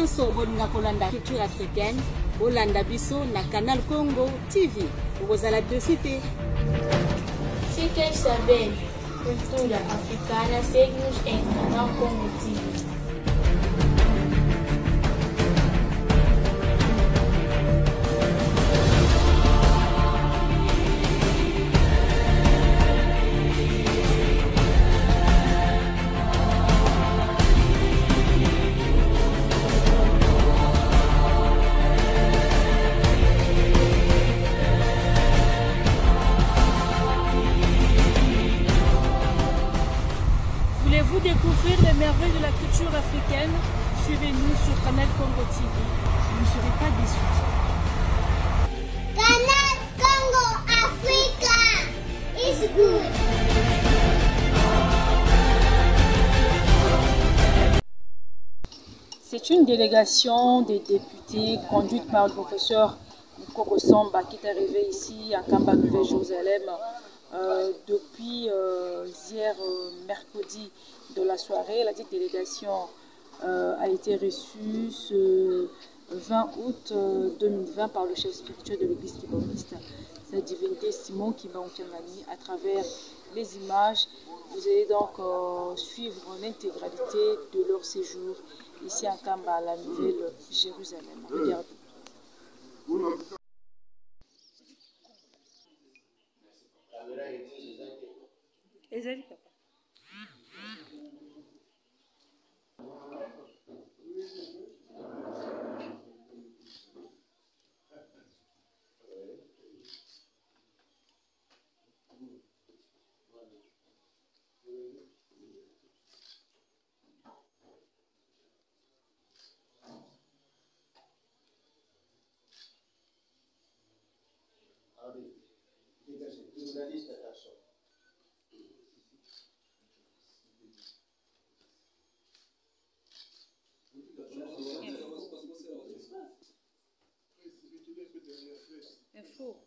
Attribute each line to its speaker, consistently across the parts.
Speaker 1: nyonso bolinga kolanda culture africaine bolanda biso na Canal Congo TV okozala desite.
Speaker 2: Se quer saber cultura africana, segue-nos em Canal Congo TV.
Speaker 1: Voulez-vous découvrir les merveilles de la culture africaine? Suivez-nous sur Canal Congo TV. Vous ne serez pas déçus.
Speaker 3: Canal Congo Africa is good.
Speaker 1: C'est une délégation des députés conduite par le professeur Nkoko Samba qui est arrivé ici à Kamba, Nouvelle-Jérusalem depuis hier mercredi de la soirée. La petite délégation a été reçue ce 20 août 2020 par le chef spirituel de l'église kimbangiste, sa divinité Simon Kimbangu-Kiangani. À travers les images, vous allez donc suivre l'intégralité de leur séjour ici à Kamba, à la Nouvelle-Jérusalem. Regardez. Info.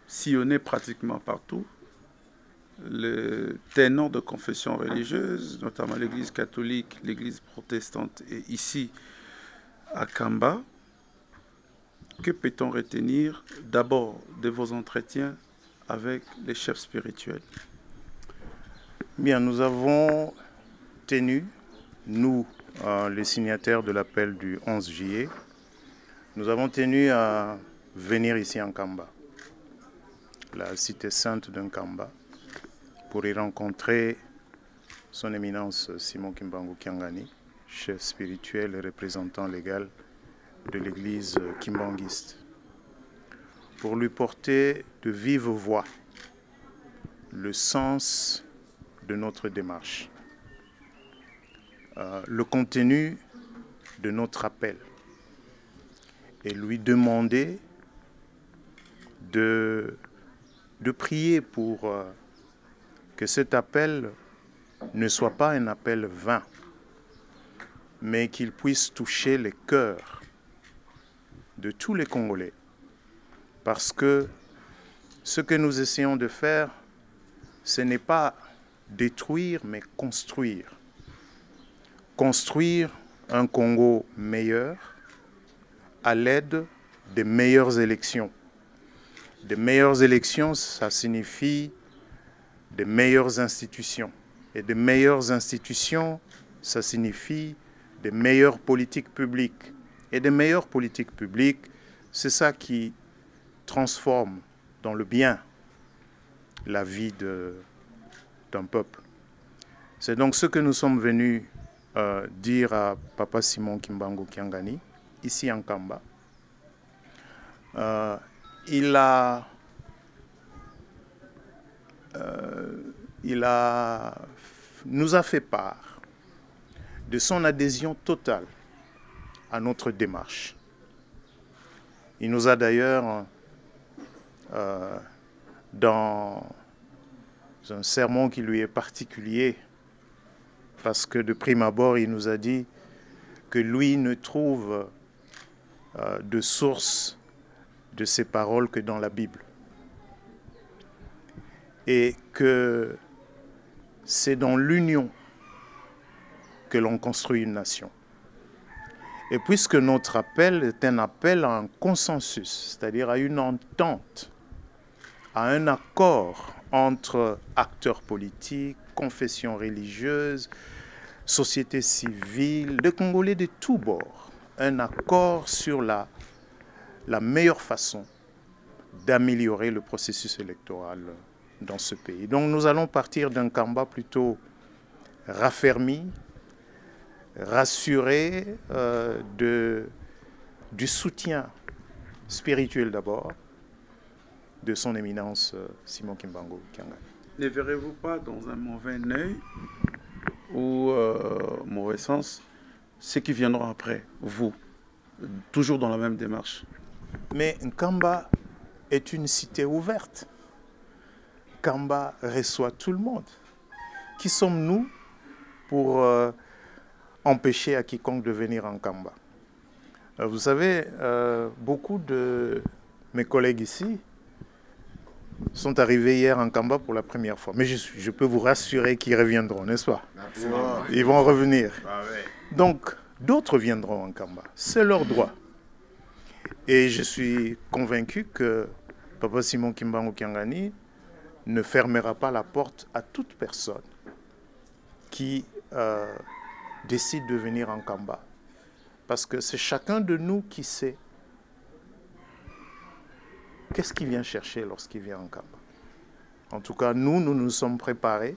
Speaker 4: Sillonné pratiquement partout. Les ténors de confession religieuse, notamment l'église catholique, l'église protestante et ici à Kamba. Que peut-on retenir d'abord de vos entretiens avec les chefs spirituels?
Speaker 5: Bien, nous avons tenu, nous, les signataires de l'appel du 11 juillet, nous avons tenu à venir ici en Kamba, la cité sainte d'un Kamba, pour y rencontrer son éminence Simon Kimbangu-Kiangani, chef spirituel et représentant légal de l'église kimbanguiste, pour lui porter de vive voix le sens de notre démarche, le contenu de notre appel, et lui demander de prier pour que cet appel ne soit pas un appel vain, mais qu'il puisse toucher les cœurs de tous les Congolais. Parce que ce que nous essayons de faire, ce n'est pas détruire, mais construire. Construire un Congo meilleur à l'aide des meilleures élections. Des meilleures élections, ça signifie des meilleures institutions. Et des meilleures institutions, ça signifie des meilleures politiques publiques. Et des meilleures politiques publiques, c'est ça qui transforme dans le bien la vie de d'un peuple. C'est donc ce que nous sommes venus dire à Papa Simon Kimbangu Kiangani, ici en Kamba. Il nous a fait part de son adhésion totale à notre démarche. Il nous a d'ailleurs, dans un sermon qui lui est particulier, parce que de prime abord, il nous a dit que lui ne trouve de source de ces paroles que dans la Bible. Et que c'est dans l'union que l'on construit une nation. Et puisque notre appel est un appel à un consensus, c'est-à-dire à une entente, à un accord entre acteurs politiques, confessions religieuses, société civile, de Congolais de tous bords, un accord sur la meilleure façon d'améliorer le processus électoral dans ce pays. Donc nous allons partir d'un Kamba plutôt raffermi, rassuré du soutien spirituel d'abord de son éminence Simon Kimbangu Kiangani.
Speaker 4: Ne verrez-vous pas dans un mauvais œil ou mauvais sens ceux qui viendront après vous, toujours dans la même démarche?
Speaker 5: Mais Nkamba est une cité ouverte. Kamba reçoit tout le monde. Qui sommes-nous pour empêcher à quiconque de venir en Kamba? Vous savez, beaucoup de mes collègues ici sont arrivés hier en Kamba pour la première fois. Mais je peux vous rassurer qu'ils reviendront, n'est-ce pas? Ils vont revenir. Donc, d'autres viendront en Kamba. C'est leur droit. Et je suis convaincu que Papa Simon Kimbangu Kiangani ne fermera pas la porte à toute personne qui décide de venir en Kamba. Parce que c'est chacun de nous qui sait qu'est-ce qu'il vient chercher lorsqu'il vient en Kamba. En tout cas, nous nous sommes préparés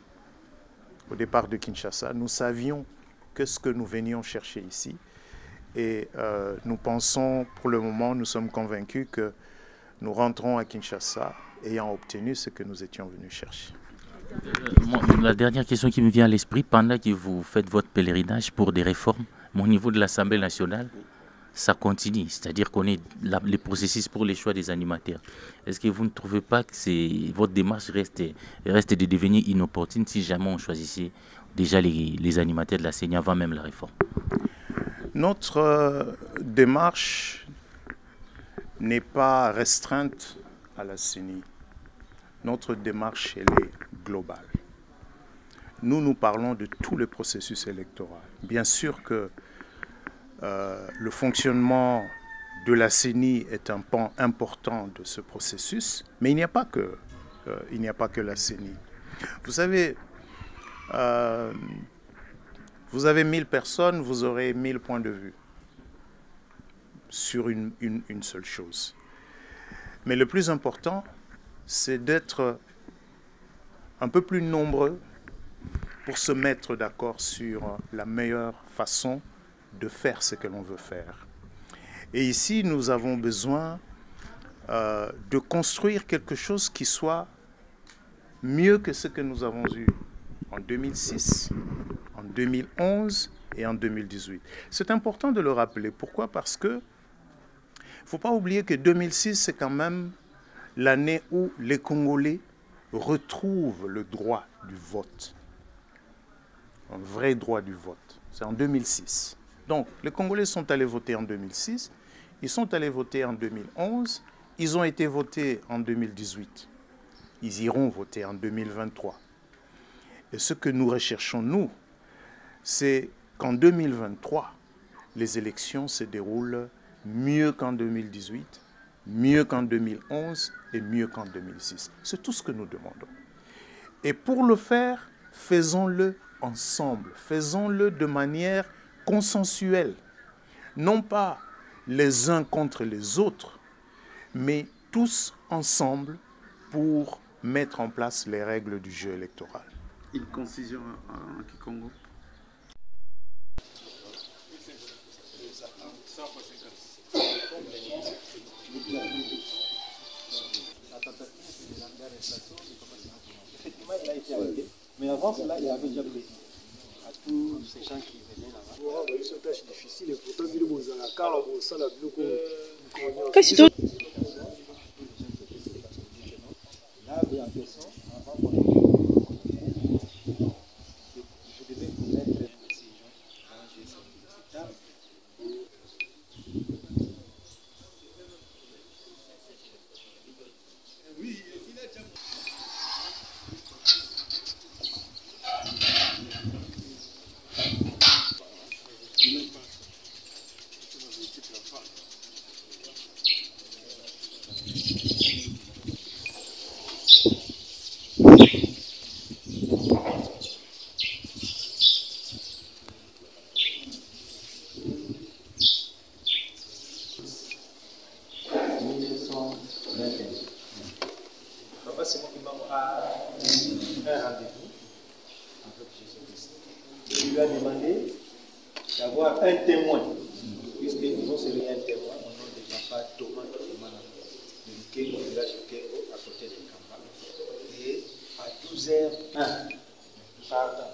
Speaker 5: au départ de Kinshasa. Nous savions ce que nous venions chercher ici. Et nous pensons, pour le moment, nous sommes convaincus que nous rentrons à Kinshasa ayant obtenu ce que nous étions venus chercher.
Speaker 6: La dernière question qui me vient à l'esprit, pendant que vous faites votre pèlerinage pour des réformes, au niveau de l'Assemblée nationale, ça continue, c'est-à-dire qu'on est les processus pour les choix des animateurs. Est-ce que vous ne trouvez pas que votre démarche reste de devenir inopportune si jamais on choisissait déjà les animateurs de la CENI avant même la réforme?
Speaker 5: Notre démarche n'est pas restreinte à la CENI. Notre démarche, elle est globale. Nous parlons de tout le processus électoral. Bien sûr que le fonctionnement de la CENI est un pan important de ce processus, mais il n'y a pas que la CENI. Vous savez, vous avez 1000 personnes, vous aurez 1000 points de vue sur une seule chose. Mais le plus important, c'est d'être un peu plus nombreux pour se mettre d'accord sur la meilleure façon de faire ce que l'on veut faire. Et ici, nous avons besoin de construire quelque chose qui soit mieux que ce que nous avons eu en 2006, en 2011 et en 2018. C'est important de le rappeler. Pourquoi? Parce que il ne faut pas oublier que 2006, c'est quand même l'année où les Congolais retrouvent le droit du vote. Un vrai droit du vote. C'est en 2006. Donc, les Congolais sont allés voter en 2006, ils sont allés voter en 2011, ils ont été votés en 2018. Ils iront voter en 2023. Et ce que nous recherchons, nous, c'est qu'en 2023, les élections se déroulent mieux qu'en 2018, mieux qu'en 2011 et mieux qu'en 2006. C'est tout ce que nous demandons. Et pour le faire, faisons-le ensemble, faisons-le de manière consensuelle, non pas les uns contre les autres, mais tous ensemble pour mettre en place les règles du jeu électoral.
Speaker 4: Une concision en Kikongo.
Speaker 7: Il a été arrêté, mais avant cela, il avait déjà pris à tous ces gens qui venaient là-bas. C'est une tâche difficile et pourtant, il là, en question, avant qu'on je devais connaître ces gens quand j'ai sorti de cette table. Oui, il a déjà. Papa, c'est moi qui m'a un rendez-vous avec Jésus-Christ. Il lui a demandé d'avoir un témoin, puisque nous serions un témoin au nom de papa Thomas Tomana, du Kengo, du village de Kengo, à côté de Kamba. Et à 12h01, pardon,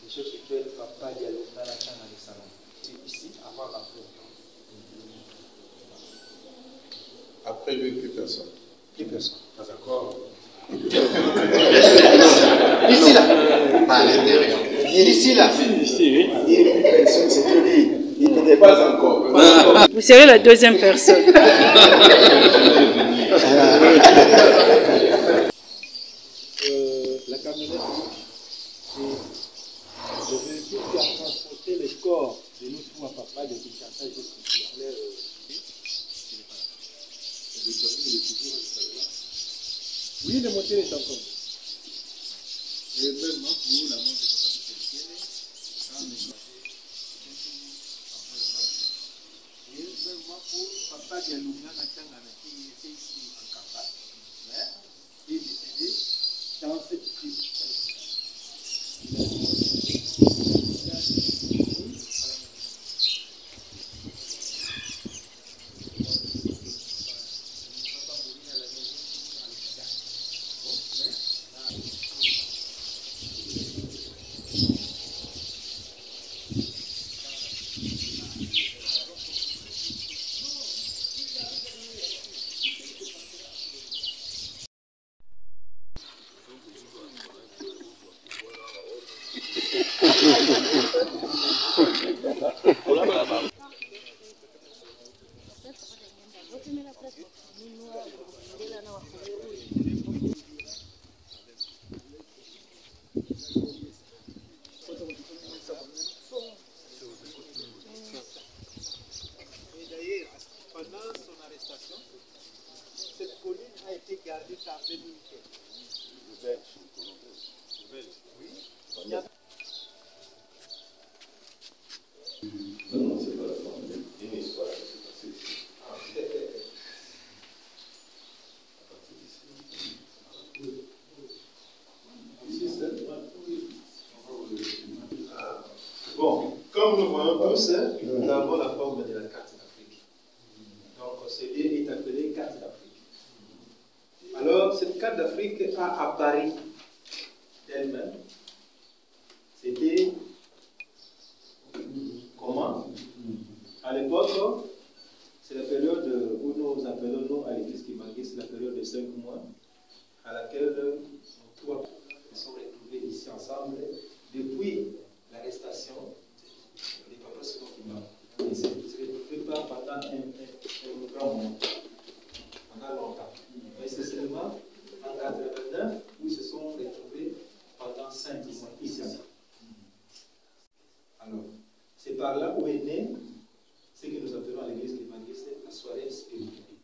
Speaker 7: les choses que papa Diallo dans la chambre de salon. C'est ici, avant la fin.
Speaker 4: Après lui, plus personne.
Speaker 7: Plus personne.
Speaker 4: Pas encore.
Speaker 7: Ici là. Il est ici là. Ici, oui. C'est tout dit. Il n'était pas encore.
Speaker 1: Vous serez la deuxième personne.
Speaker 7: La camionnette, c'est le véhicule qui a transporté le corps de nous tous à papa de Kinshasa jusqu'ici. Oui, le moteur est encore. Et même pour la mort de papa de et même pour papa de Lumina Natangana qui était ici en campagne. Il est décédé dans cette crise. Cette colline a été gardée par 2015. Oui.
Speaker 8: Non, c'est pas la fin. Il y a une histoire qui s'est passée ici.
Speaker 7: Bon, comme nous voyons tous, nous avons la forme de la carte d'Afrique. Donc, ce lieu est appelé carte d'Afrique. Alors, cette carte d'Afrique a apparu d'elle-même. C'était comment? À l'époque, c'est la période où nous appelons, nous, à l'église Kimangé, c'est la période de 5 mois, à laquelle nos trois sont retrouvés ici ensemble depuis l'arrestation des papas Simon. Ils ne se retrouvaient pas pendant un grand moment, pendant longtemps. Mais c'est seulement en 89 où ils se sont retrouvés pendant 5 mois ici. Alors, c'est par là où est né ce que nous appelons à l'église Kimangé la soirée spirituelle.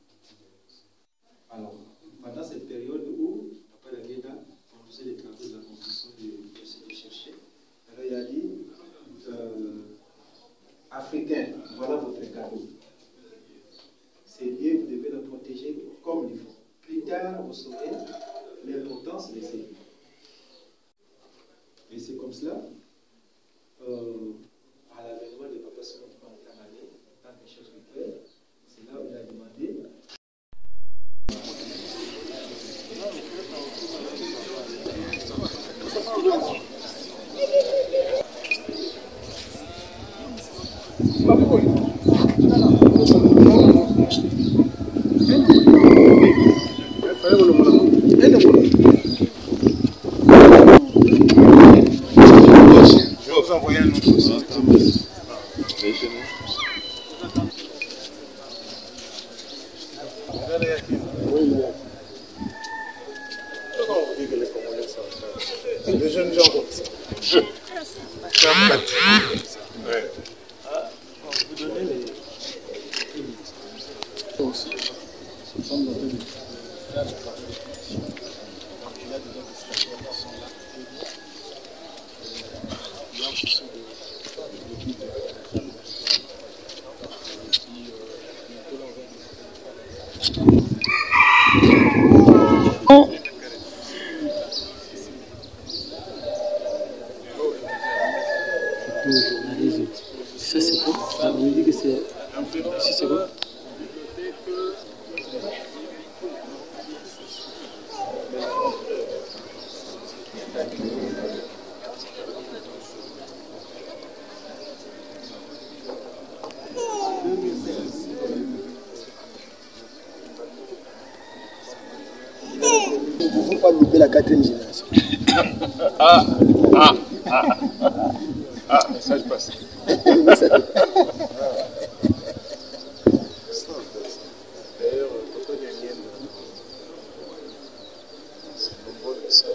Speaker 7: Alors, pendant cette période où Papa Lageda conduisait les travaux de la construction de chercher, alors il a dit Africains, voilà votre cadeau. C'est lieu, vous devez le protéger comme il faut. Plus tard, vous saurez l'importance de ces lieux. Et c'est comme cela, à l'avènement de Papa Simon Pantamane, en tant que chef de prêtre, c'est là où il a demandé.
Speaker 8: Je vais vous envoyer un autre aussi. Les jeunes gens comme ça. Ouais.
Speaker 7: Vous donnez les... aussi.
Speaker 9: Ça c'est quoi? On me dit que c'est... Ici c'est quoi?
Speaker 10: Il ne faut pas louper la 4e génération.
Speaker 8: Message passé.
Speaker 7: D'ailleurs, quand on est c'est nombreux de ça.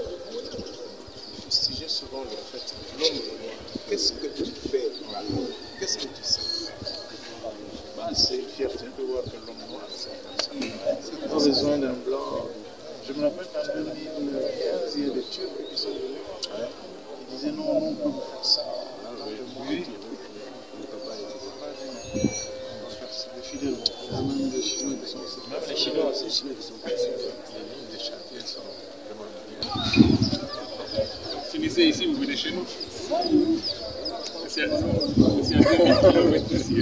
Speaker 7: Fustiger souvent le fait que l'homme noir, qu'est-ce que tu fais? Qu'est-ce que tu sais? C'est une fierté de voir que l'homme noir, c'est pas besoin d'un blanc. Je me rappelle qu'en 2015, il y a des Turcs qui sont venus. Ils disaient non, on peut faire ça. Oui. C'est des fidèles. Même les Chinois qui sont ici. Même les Chinois aussi. Les Chinois qui sont ici. Les lignes des chantiers sont vraiment bien.
Speaker 8: Finissez ici, vous venez chez nous. C'est à 2000 km d'ici.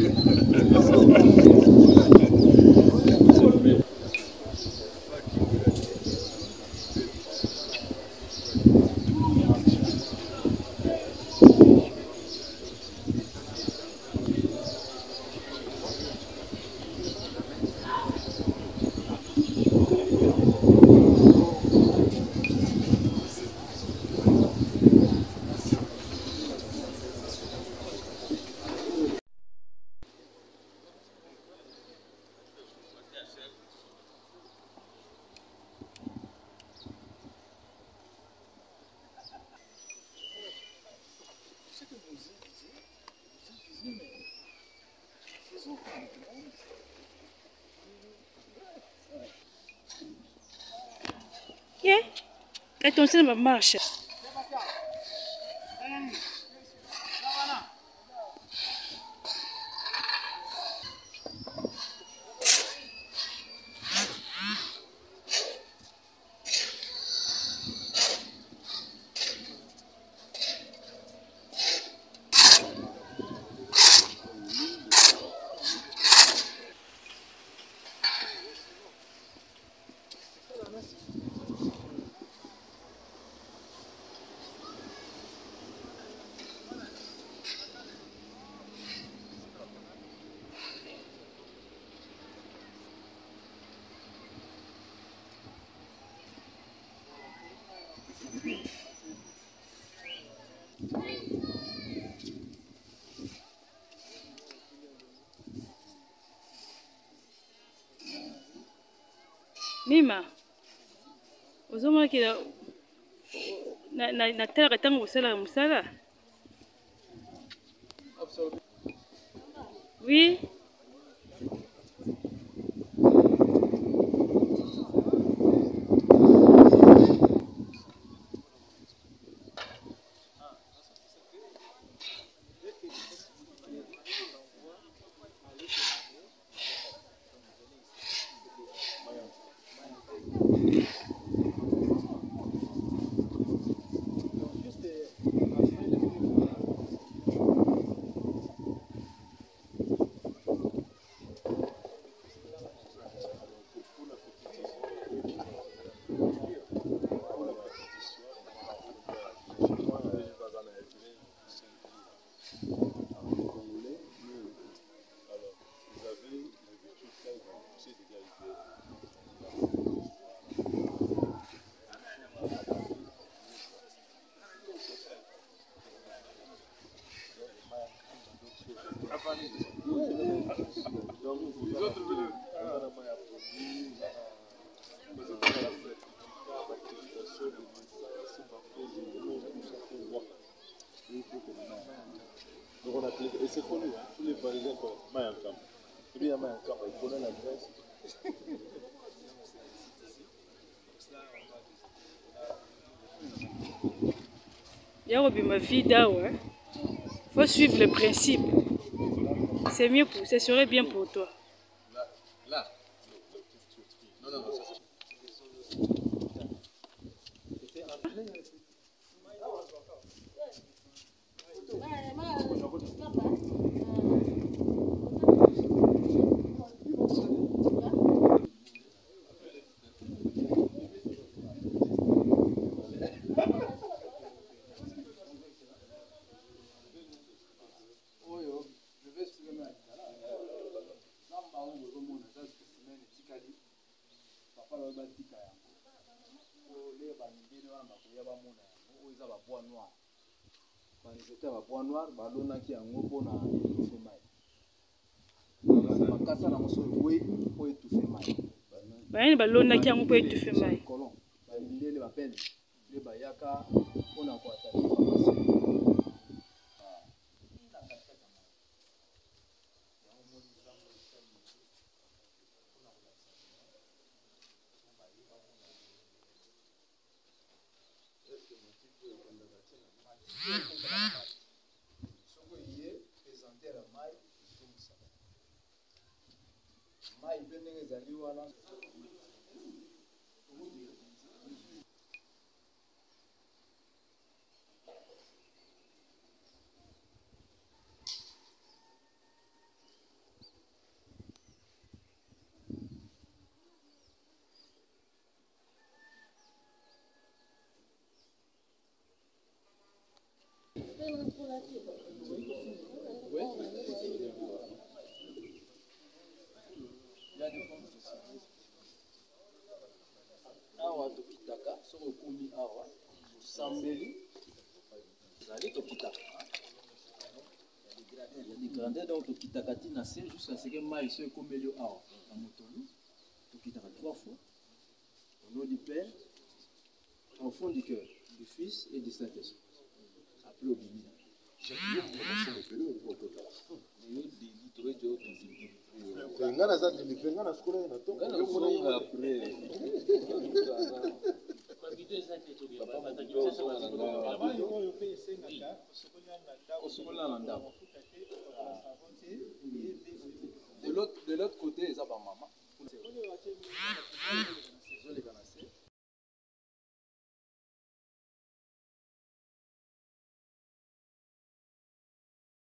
Speaker 1: Et ton cinéma marche. Mima, ozomona ke na talaka ntango osalaka mosala. Oui. Yarobi ma vie d'awa. Faut suivre le principe. C'est mieux pour, ce serait bien pour toi.
Speaker 7: Là. Non, non, non, ça c'est...
Speaker 1: Bayani balona ki yango po étouffer mai.
Speaker 11: Awa tokitaka soko komi awa sambeli zali tokitaka les grandeurs donc tokitaka tina se jusqu'à ce que mai so ekomeli awa na motolu tokitaka 3 fois au nom du Père au fond du cœur du Fils et du Saint-Esprit après au bimi
Speaker 10: ngana za deliver ngana skole na to ngana après
Speaker 11: de l'autre côté, ça va maman.